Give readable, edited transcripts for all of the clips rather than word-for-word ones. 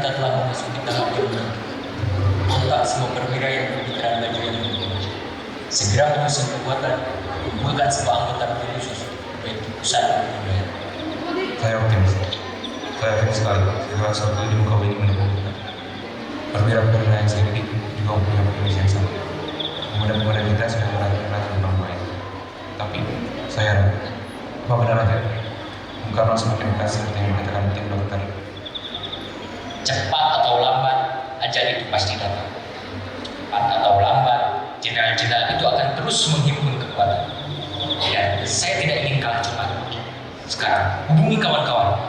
kita telah memasuki tahap kedua. Kontak semua perwira yang berpikiran baju yang ini. Segera menyusun kekuatan, kumpulkan sebuah anggota khusus baik pusat maupun daerah. Saya optimis. Saya yakin sekali segala sesuatu di muka ini mendukung kita. Perwira-perwira yang saya didik juga mempunyai optimis yang sama. Pemuda-pemuda kita sudah melakukan tentang baik. Tapi saya ragu, apa benar aja? Bung Karno semakin dekat seperti yang dikatakan tim dokter. Cepat atau lambat, ajal itu pasti datang. Cepat atau lambat, jenderal-jenderal itu akan terus menghimpun kekuatan. Dan saya tidak ingin kalah cepat. Sekarang, hubungi kawan-kawan.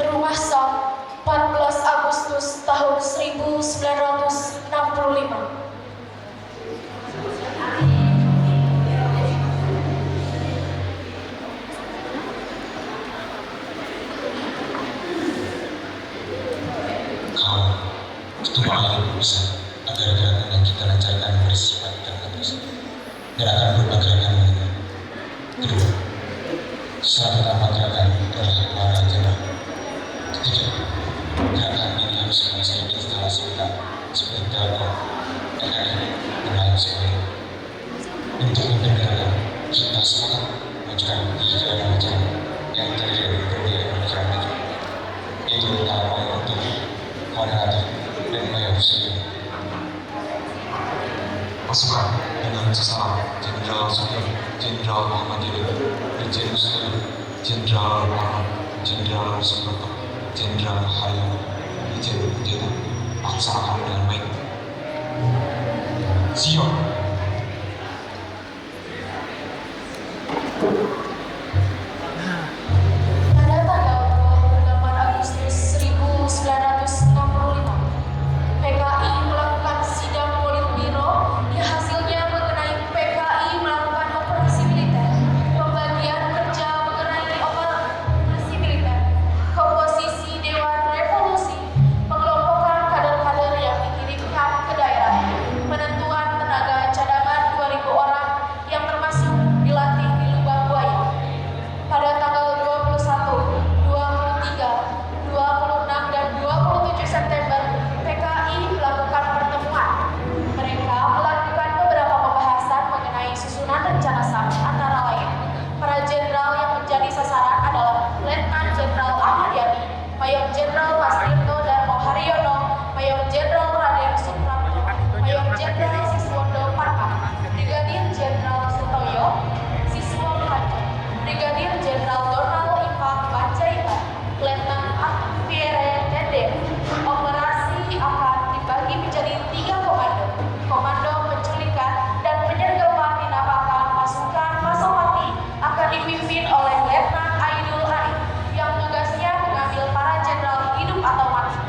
Rumah Sam, 14 Agustus tahun 1965. Tolonglah berusaha agar gerakan yang kita lancarkan bersifat terbatas dan akan berupa gerakan menengah. Kedua, selamat amat gerakan adalah para jenderal. Ketiga, gerakan ini harus menguasai instalasi kita seperti Telkom, NRI, dan lain sebagainya. Untuk memimpin gerakan, kita sepakat mengajukan 3 macam yang terdiri dari berbagai pemikiran maju, yaitu tentang mayor untuk moderator dan mayor sendiri. Pasukan dengan sasaran Jenderal Sudirman, Jenderal Muhammad Yamin, Brigjen Sudirman, Jenderal Muhammad, Jenderal Suprapto, Jenderal Hayam, Brigjen Udeta, laksanakan dengan baik. Siap. Pada tanggal 28 Agustus 1965, PKI melakukan sidang politbiro yang hasilnya mengenai PKI melakukan operasi militer, pembagian kerja mengenai operasi militer, komposisi Dewan Revolusi, pengelompokan kader-kader yang dikirimkan ke daerah, penentuan tenaga cadangan 2.000 orang yang termasuk dilatih di Lubang Buaya. Pada tanggal 21, 23, 26, dan 27 September, PKI melakukan pertemuan. Mereka melakukan beberapa pembahasan mengenai susunan rencana SAM, antara lain, para jenderal yang menjadi sasaran adalah Letnan Jenderal Ahmad Yani, Mayor Jenderal Mastirto Darmo Haryono, Mayor Jenderal Raden Suprapto, Mayor Jenderal Siswondo Parma, Brigadir Jenderal Sutoyo Siswo Panca, Brigadir Jenderal Donald Ivan Panjaitan, Letnan Pierre Dede. Operasi akan dibagi menjadi 3 komando. Komando penculikan dan penyergapan dinamakan pasukan Pasopati akan dipimpin oleh Letnan Aidul Aid yang tugasnya mengambil para jenderal hidup atau mati.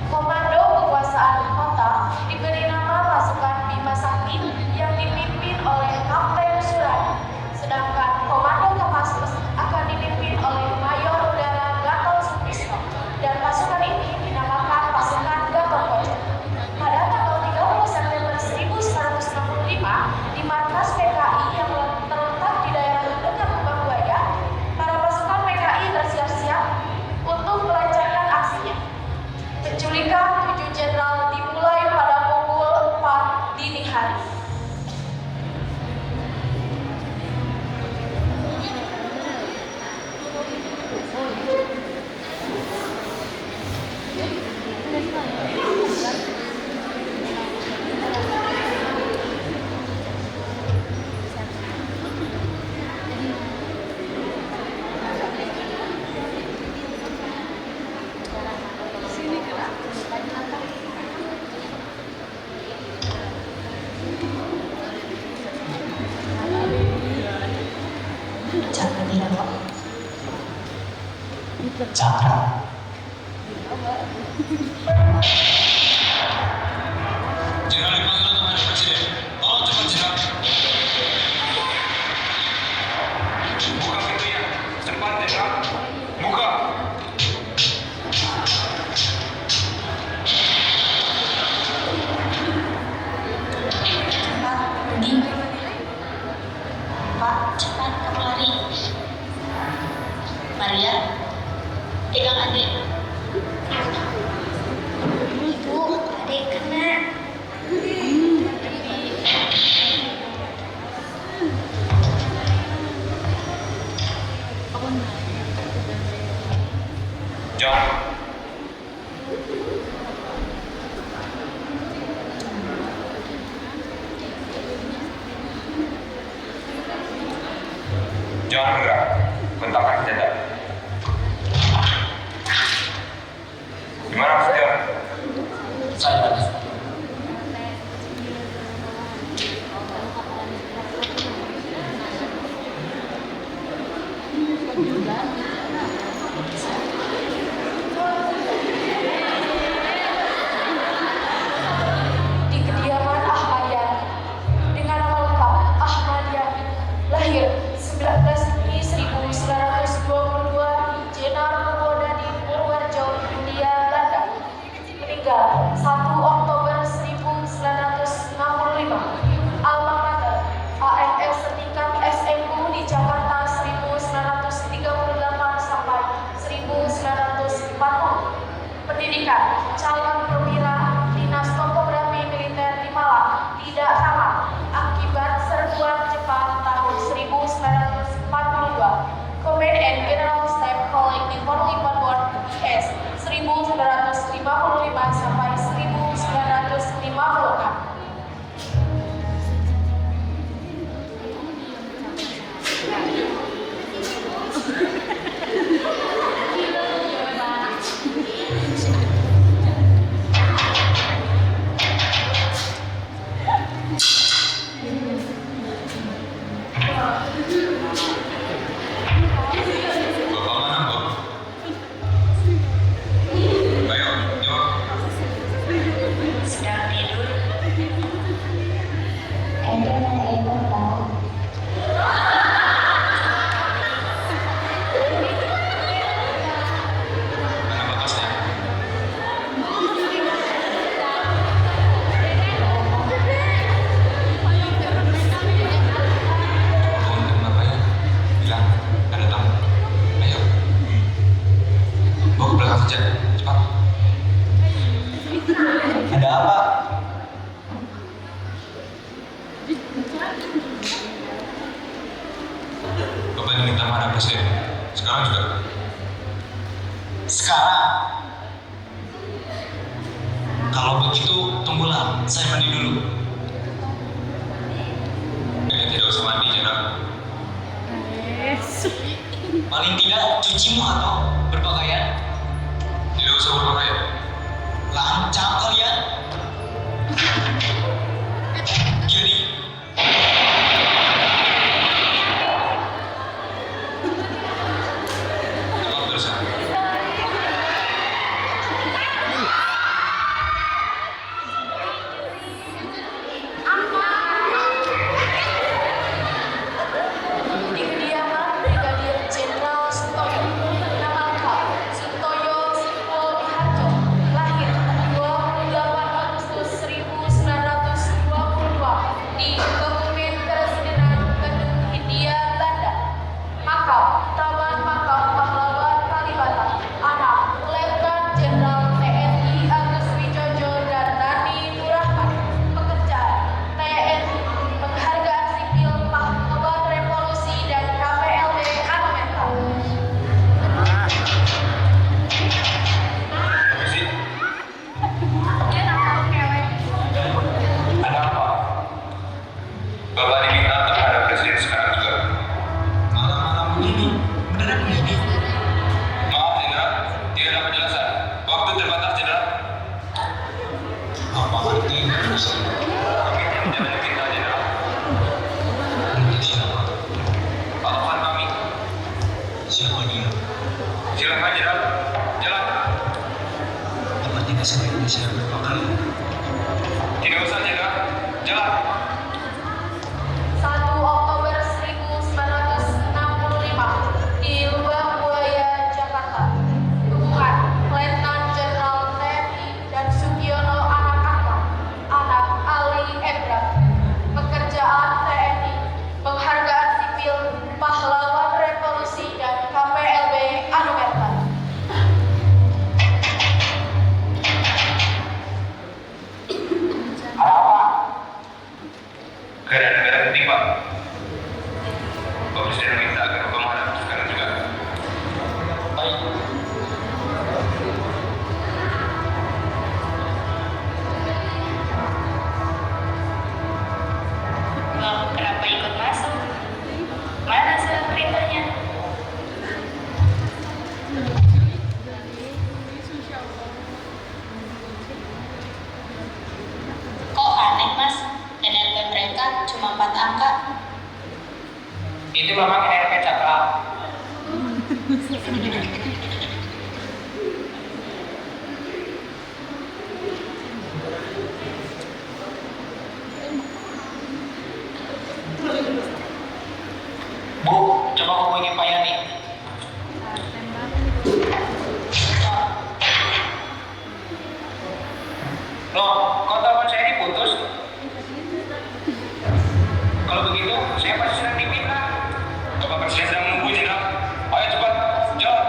Komando kekuasaan kota diberi nama pasukan Bima Sakti yang dipimpin oleh Kapten Suradi. Sedangkan Komando Kopassus akan dipimpin oleh Mayor Udara Gatot Supisno dan pasukan ini dinamakan pasukan Gatot Koco. Pada tanggal 30 September 1965 di markas PKI yang terletak di daerah dekat Lubang Buaya, para pasukan PKI bersiap-siap untuk melancarkan aksinya. Penculikan 7 jenderal dimulai pada pukul 4 dini hari. Cakra. Jenderal dipanggil untuk menghadap Presiden. Tolong cepat siap. Buka pintunya. Cepat, Jenderal. Buka. Jangan bergerak. Bentangkan senjata. Gimana Mas Tion? Saya Raden. Di kediaman Ahmad Yani dengan nama lengkap Ahmad Yani, lahir 19 Juni 1922 di Jenar Purwoda di Purworejo, Hindia Belanda, meninggal 1 Oktober 1965, alma mater ANS setingkat SMU di Jakarta 1938 sampai 1940, pendidikan calon perwira dinas topografi militer di Malang tidak tamat akibat serbuan Jepang tahun 1942. Command and General Staff Calling Naval Board IS 1955 sampai 1956. Bapak mana, Bob? Ayo, jawab. Sedang tidur. Ikut tahu. Mana batasnya? Tolong terima Pak ya. Bilang ada tamu. Ayo. Bawa ke belakang saja. Cepat. Ada apa? Bapak ini minta mana presiden? Sekarang juga. Sekarang. Kalau begitu, tunggulah. Saya mandi dulu. Tidak usah mandi, Jenderal. Paling tidak cuci muka atau berpakaian. Tidak usah berpakaian. Lancang kalian. Jadi, Cepat berusaha. Di kediaman Brigadir Jenderal Sutoyo, nama lengkap Sutoyo Simpol Diharjo, lahir 28 Agustus 1922 di Kebumen Keresidenan Kedung Hindia Belanda. Makam Taman Makam Pahlawan Kalibata, anak Letnan Jenderal TNI Agus Wijoyo dan Nani Nurahman. Pekerjaan TNI, penghargaan sipil Pahlawan Revolusi dan KPLB Anumental. Permisi. Ada apa? Bapak diminta untuk hadap presiden sekarang juga. malam-malam begini, beneran begini. Maaf, Jenderal. Tidak ada penjelasan. Waktu terbatas, Jenderal. Apa artinya? Kami tidak menjalani perintah, Jenderal. Berarti siapa? Pak Tuhan kami. Siapa dia? Silakan, Jenderal. Jalan. Apa tidak sebaiknya saya berpakaian? Tidak usah, Jenderal. Jalan. 1 Oktober 1965 di Lubang Buaya, Jakarta. Hubungan Letnan Jenderal TNI dan Sugiono anak angkat, anak Ali Ebra. Pekerjaan TNI, penghargaan sipil Pahlawan Revolusi dan KPLB Anumerta. cuma 4 angka. Itu memang RP Cakra. Bu, coba hubungi Pak Yani. Loh, kok telepon saya diputus? Kalau begitu, saya pasti sedang dipindah. Bapak Presiden sedang menunggu, Jenderal. Ayo cepat, jawab.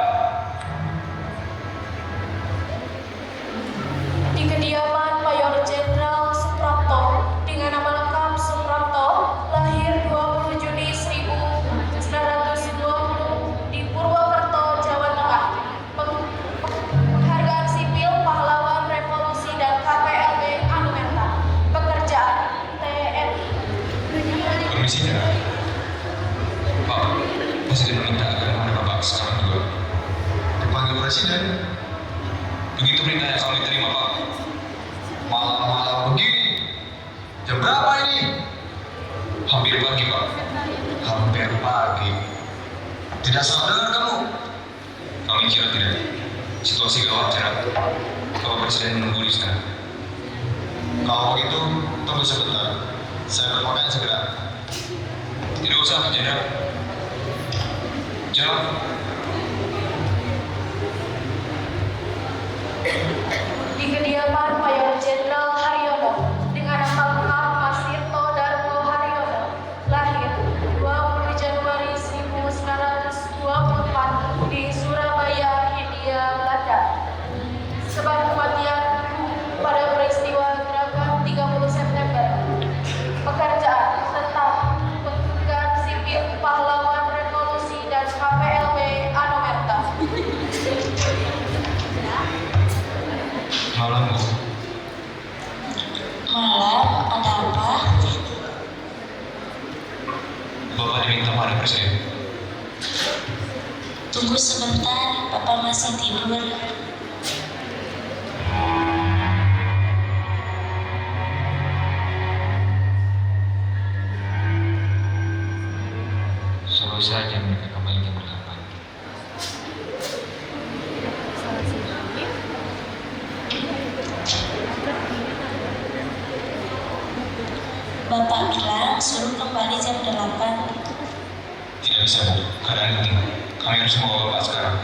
Di kediaman Mayor Jenderal Suprapto dengan nama lengkap Suprapto, lahir 20 Juni 1920 di Purwokerto, Jawa Tengah. Penghargaan sipil pahlawan revolusi dan KPLB Anumerta. Pekerjaan TNI. Permisi, Jenderal. Pak, Presiden meminta agar menemani Bapak sekarang juga. Dipanggil Presiden, Begitu perintah yang kami terima, Pak. malam-malam begini. Jam berapa ini? Hampir pagi, Pak. Hampir pagi. Tidak salah dengar kamu. Kami kira tidak. Situasi gawat, Jenderal. Bapak Presiden menunggu di sana. Kalau begitu, tunggu sebentar. Saya berpakaian segera. Tidak usah, Jenderal. Jenderal, Di kediaman Mayor Jenderal Haryono dengan nama lengkap Masito Darmo Haryono, lahir 20 Januari 1924 di Surabaya, Hindia Belanda. Sebab kematian pada peristiwa Gerakan 30 September. Pekerjaan tetap penghargaan sipil pahlawan revolusi dan KPLB Anumerta. malam, Bu. Malam, ada apa? Bapak diminta pada Presiden. Tunggu sebentar, Papa masih tidur. Selalu saja mereka kembali jam 8. Bapak bilang suruh kembali jam 8. Tidak bisa, Bu. Keadaan penting. Kami harus membawa Bapak sekarang.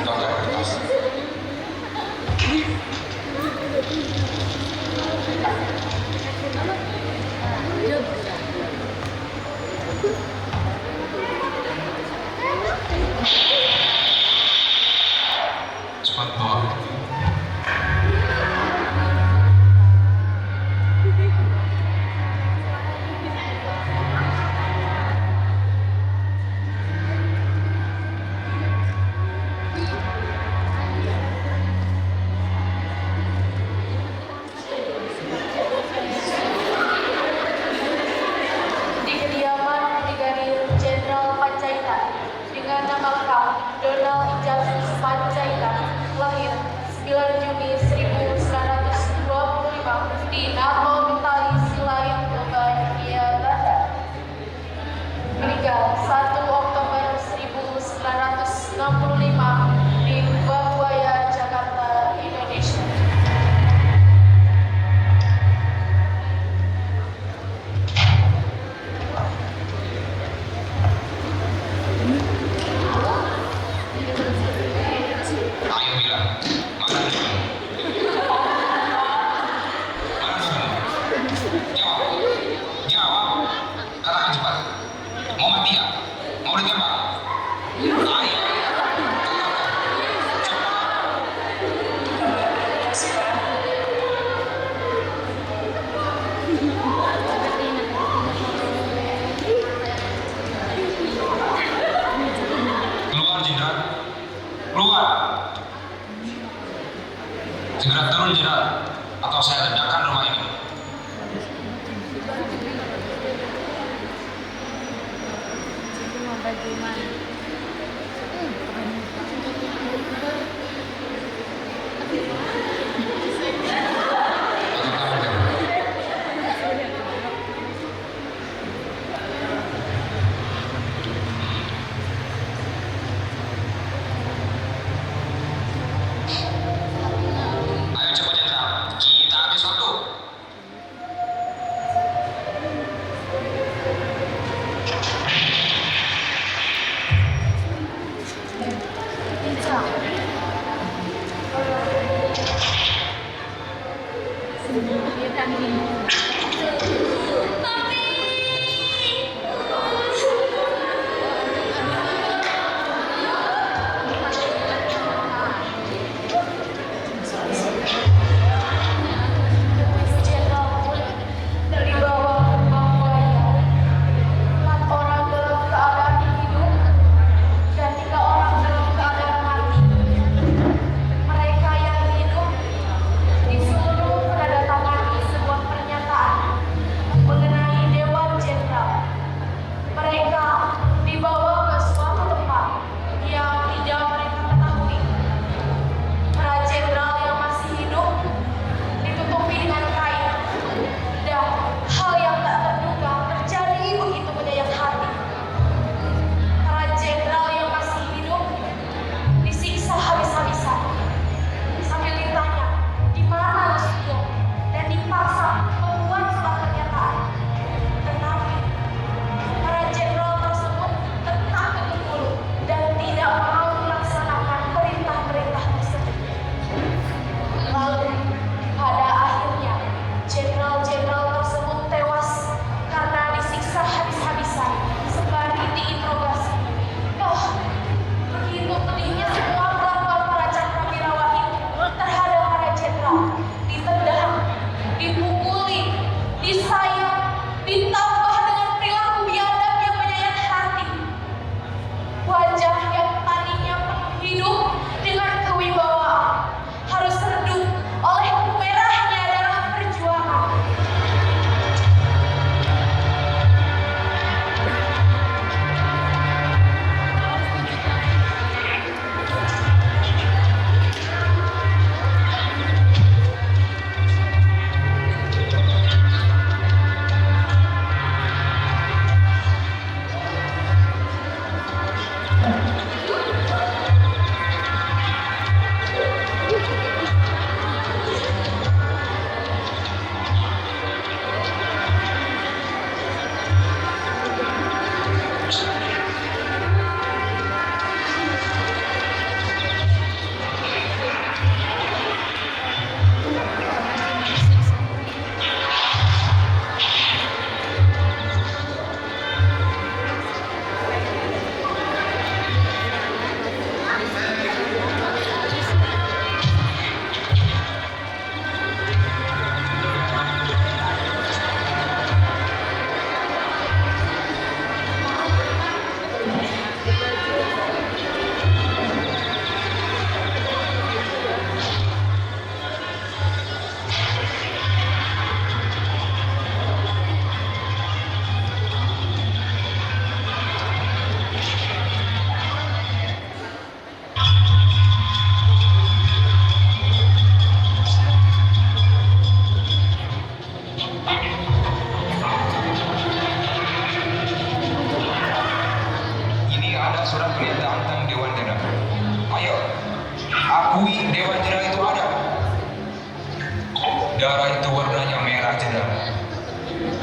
Tongkat kertas.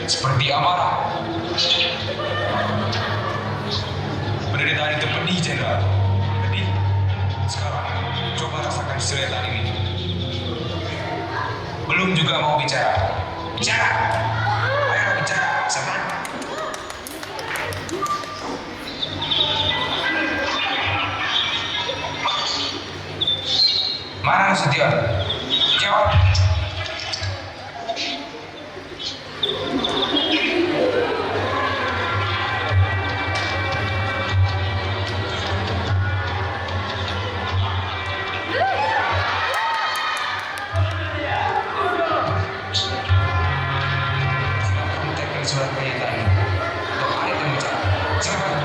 seperti amarah. Penderitaan itu pedih, Jenderal. Pedih. Sekarang, coba rasakan kesulitan ini. Belum juga mau bicara. Bicara! Ayo bicara, Setan. Mana Nasution? Jawab. Silakan tekan surat pernyataan ini. Untuk Alit yang bicara. Silakan.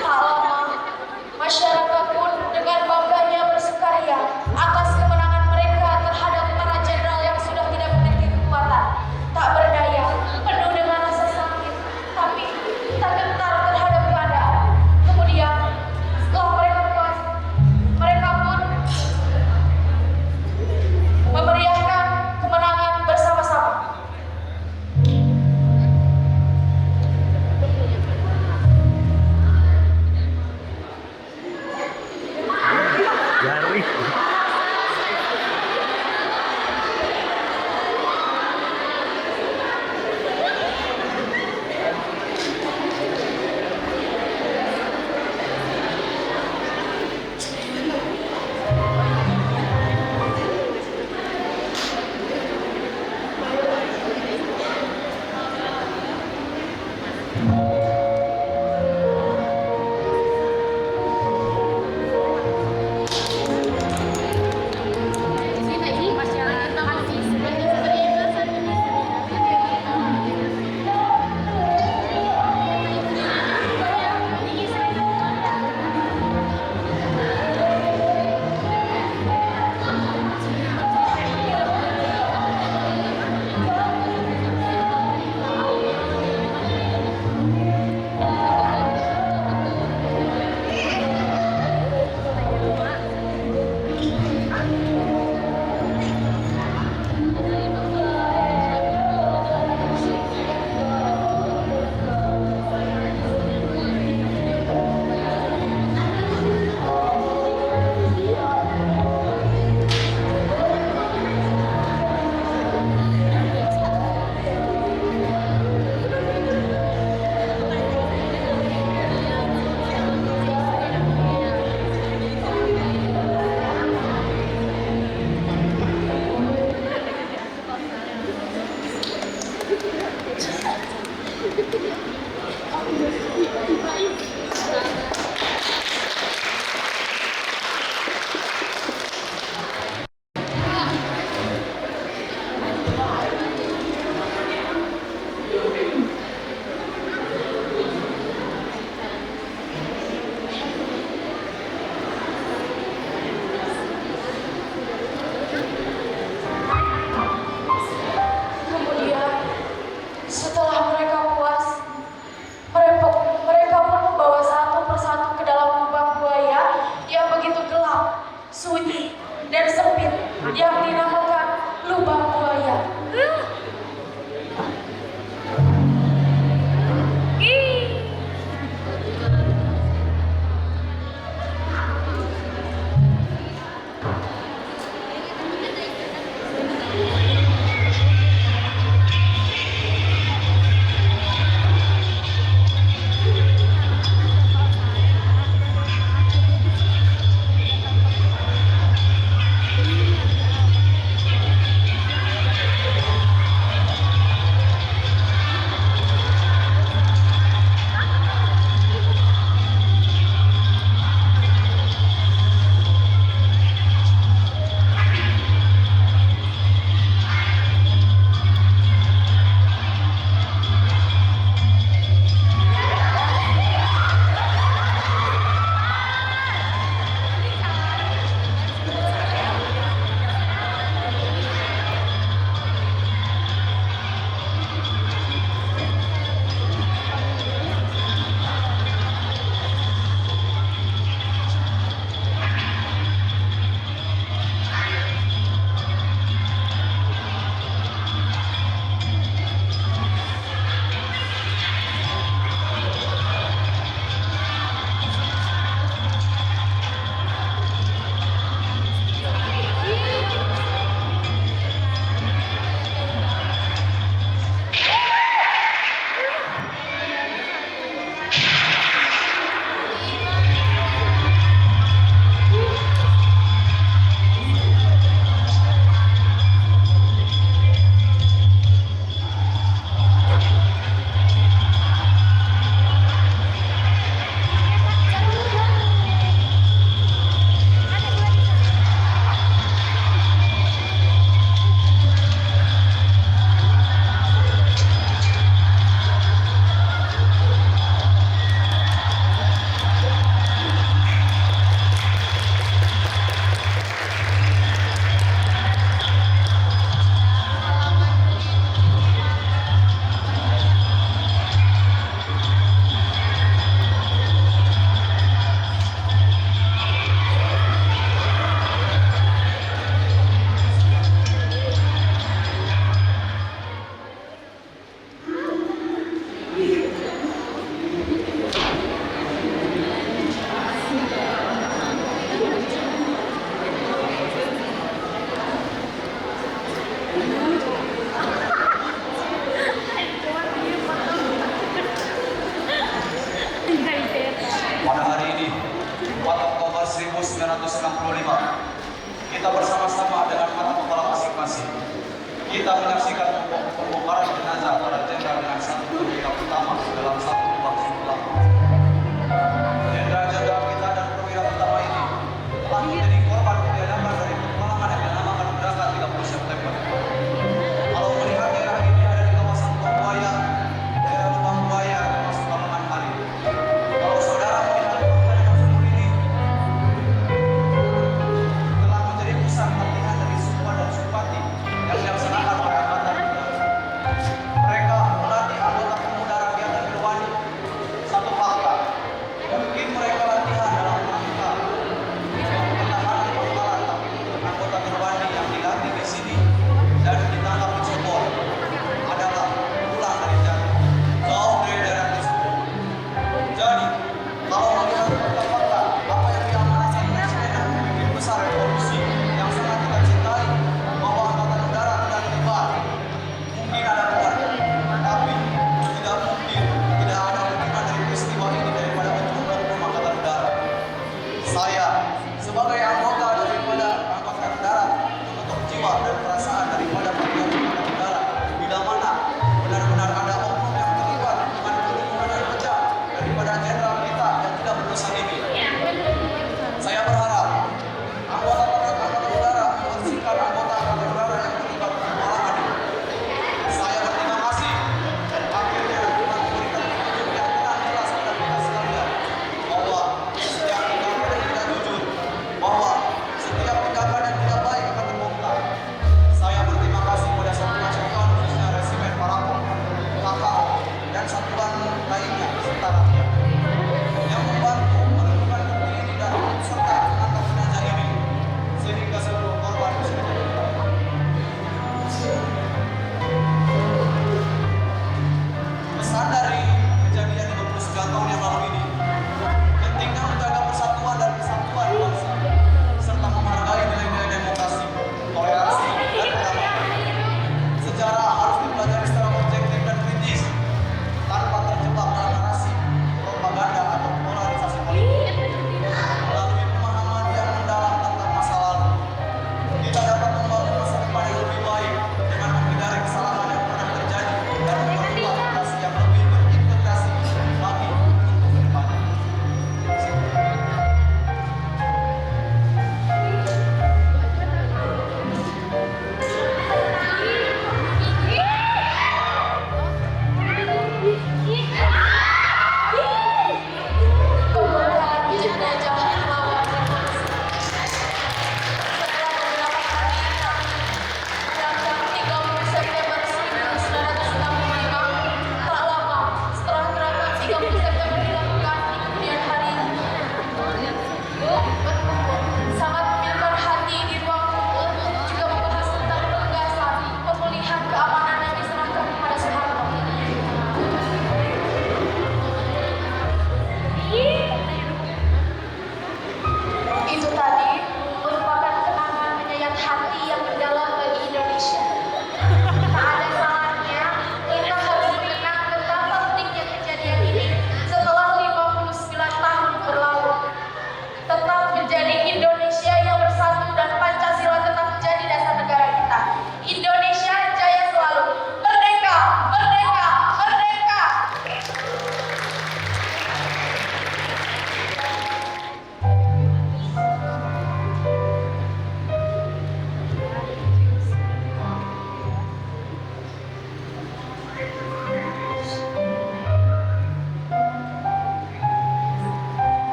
Tak lama, masyarakat pun dengan bangganya bersukaria atas kemenangan mereka terhadap para jenderal yang sudah tidak memiliki kekuatan, tak berdaya, penuh dengan rasa sakit, tapi tak gentar terhadap keadaan. Kemudian, setelah mereka puas, mereka pun memeriahkan kemenangan bersama-sama. kita menyaksikan pembongkaran jenazah para jenderal dengan satu perwira utama dalam satu waktu ulama. Jenderal-jenderal kita dan perwira utama ini telah menjadi korban penyadapan dari peperangan yang dinamakan Gerakan 30 September. Kalau melihat daerah ini ada di kawasan Buaya, daerah Lubang Buaya, termasuk Lamongan Hari. Kalau saudara melihat korban yang satu ini telah menjadi pusat latihan dari Sukma dan Supati yang dilaksanakan oleh Angkatan Udara. Mereka melatih anggota pemuda rakyat dan Pirwani. Satu fakta, mungkin mereka latihan dalam rangka menahan pembakaran, tapi untuk anggota Pirwani yang dilatih di sini dan ditangkap di Cirebon adalah pulang dari Jati, jauh dari daerah tersebut. Jadi, kalau melihat fakta-fakta apa yang diamanahkan Presiden yang memimpin besar revolusi yang sangat kita cintai, bahwa Angkatan Udara tidak terlibat, mungkin ada benar, tapi tidak mungkin tidak ada hubungan dari peristiwa ini daripada oknum Angkatan Udara. Saya sebagai anggota daripada Angkatan Udara menutup jiwa dan perasaan daripada pihak Angkatan Udara bila mana benar-benar ada oknum yang terlibat dengan pembunuhan yang pecah daripada jenderal kita yang tidak berdosa ini. Saya berharap anggota Angkatan Udara membersihkan anggota Angkatan Udara yang terlibat peperangan ini. Saya berterima kasih akhirnya Tuhan memberikan petunjuk yang benar jelas kepada kita sekalian bahwa setiap tindakan yang tidak jujur, bahwa setiap tindakan yang tidak baik akan terbongkar. Saya berterima kasih kepada Satuan Satuan khususnya Resimen Parako, KKO, dan satuan lainnya serta rakyat yang membantu menemukan bukti ini dan serta menangkap jenazah ini sehingga seluruh korban bisa ditemukan. Pesan dari kejadian 59 tahun yang lalu ini, pentingnya menjaga persatuan dan kesatuan bangsa, serta menghargai nilai-nilai demokrasi, toleransi, dan perdamaian. Sejarah harus dipelajari secara objektif dan kritis, tanpa terjebak dalam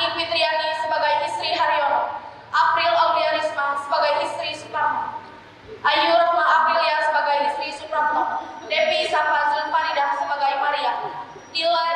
Ani Fitriani sebagai istri Haryono, April Auliarisma sebagai istri Suparno, Ayu Rahma Aprilia sebagai istri Suprapto, Devi Safa Zulfaridah sebagai Maria, Dila